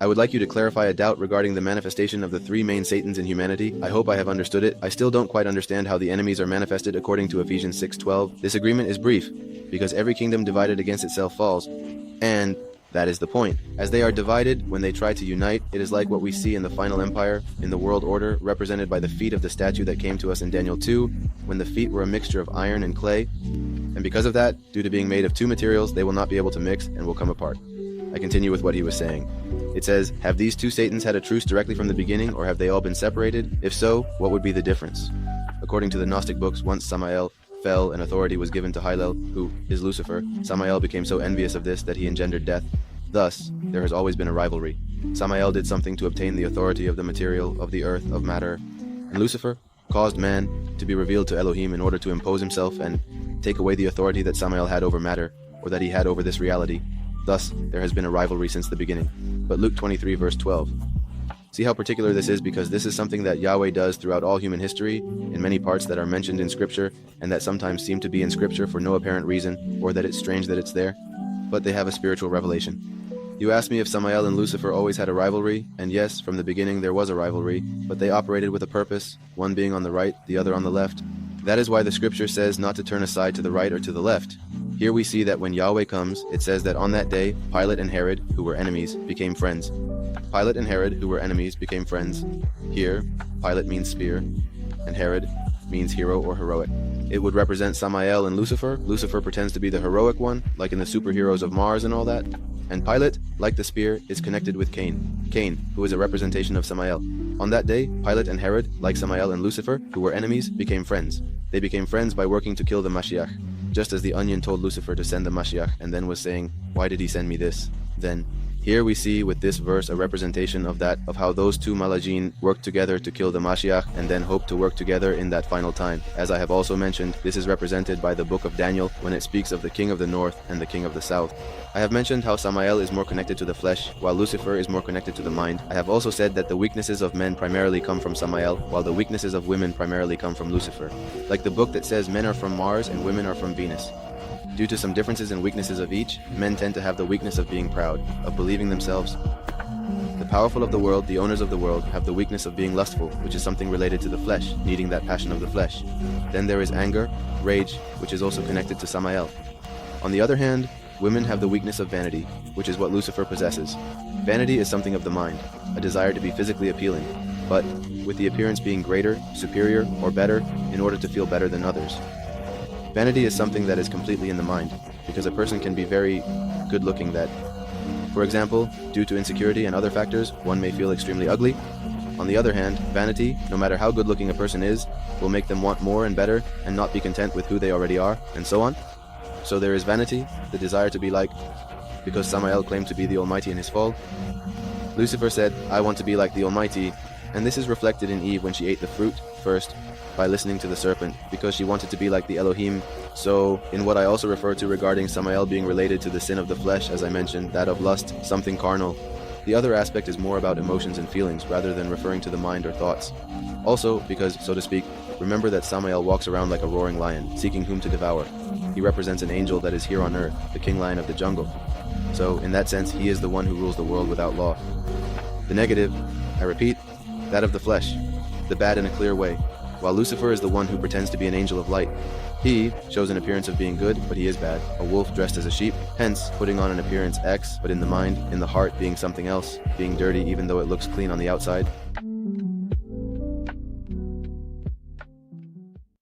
I would like you to clarify a doubt regarding the manifestation of the three main Satans in humanity. I hope I have understood it. I still don't quite understand how the enemies are manifested according to Ephesians 6:12. This agreement is brief, because every kingdom divided against itself falls, and that is the point. As they are divided, when they try to unite, it is like what we see in the final empire, in the world order, represented by the feet of the statue that came to us in Daniel 2, when the feet were a mixture of iron and clay. And because of that, due to being made of two materials, they will not be able to mix and will come apart. I continue with what he was saying. It says, have these two Satans had a truce directly from the beginning, or have they all been separated? If so, what would be the difference? According to the Gnostic books, once Samael fell and authority was given to Hillel, who is Lucifer, Samael became so envious of this that he engendered death. Thus, there has always been a rivalry. Samael did something to obtain the authority of the material, of the earth, of matter, and Lucifer caused man to be revealed to Elohim in order to impose himself and take away the authority that Samael had over matter, or that he had over this reality. Thus, there has been a rivalry since the beginning. But Luke 23 verse 12. See how particular this is, because this is something that Yahweh does throughout all human history, in many parts that are mentioned in Scripture, and that sometimes seem to be in Scripture for no apparent reason, or that it's strange that it's there, but they have a spiritual revelation. You asked me if Samael and Lucifer always had a rivalry, and yes, from the beginning there was a rivalry, but they operated with a purpose, one being on the right, the other on the left. That is why the Scripture says not to turn aside to the right or to the left. Here we see that when Yahweh comes, it says that on that day, Pilate and Herod, who were enemies, became friends. Pilate and Herod, who were enemies, became friends. Here, Pilate means spear, and Herod means hero or heroic. It would represent Samael and Lucifer. Lucifer pretends to be the heroic one, like in the superheroes of Mars and all that. And Pilate, like the spear, is connected with Cain. Cain, who is a representation of Samael. On that day, Pilate and Herod, like Samael and Lucifer, who were enemies, became friends. They became friends by working to kill the Mashiach. Just as the onion told Lucifer to send the Mashiach and then was saying, why did he send me this? Then, here we see with this verse a representation of that, of how those two Malajin worked together to kill the Mashiach and then hope to work together in that final time. As I have also mentioned, this is represented by the book of Daniel when it speaks of the king of the north and the king of the south. I have mentioned how Samael is more connected to the flesh, while Lucifer is more connected to the mind. I have also said that the weaknesses of men primarily come from Samael, while the weaknesses of women primarily come from Lucifer. Like the book that says men are from Mars and women are from Venus. Due to some differences and weaknesses of each, men tend to have the weakness of being proud, of believing themselves. The powerful of the world, the owners of the world, have the weakness of being lustful, which is something related to the flesh, needing that passion of the flesh. Then there is anger, rage, which is also connected to Samael. On the other hand, women have the weakness of vanity, which is what Lucifer possesses. Vanity is something of the mind, a desire to be physically appealing, but with the appearance being greater, superior, or better, in order to feel better than others. Vanity is something that is completely in the mind, because a person can be very good-looking that, for example, due to insecurity and other factors, one may feel extremely ugly. On the other hand, vanity, no matter how good-looking a person is, will make them want more and better and not be content with who they already are, and so on. So there is vanity, the desire to be like, because Samael claimed to be the Almighty in his fall. Lucifer said, I want to be like the Almighty, and this is reflected in Eve when she ate the fruit first, by listening to the serpent, because she wanted to be like the Elohim. So, in what I also refer to regarding Samael being related to the sin of the flesh, as I mentioned, that of lust, something carnal. The other aspect is more about emotions and feelings, rather than referring to the mind or thoughts. Also, because, so to speak, remember that Samael walks around like a roaring lion, seeking whom to devour. He represents an angel that is here on earth, the king lion of the jungle. So, in that sense, he is the one who rules the world without law. The negative, I repeat, that of the flesh, the bad in a clear way, while Lucifer is the one who pretends to be an angel of light. He shows an appearance of being good, but he is bad, a wolf dressed as a sheep, hence putting on an appearance X, but in the mind, in the heart being something else, being dirty even though it looks clean on the outside.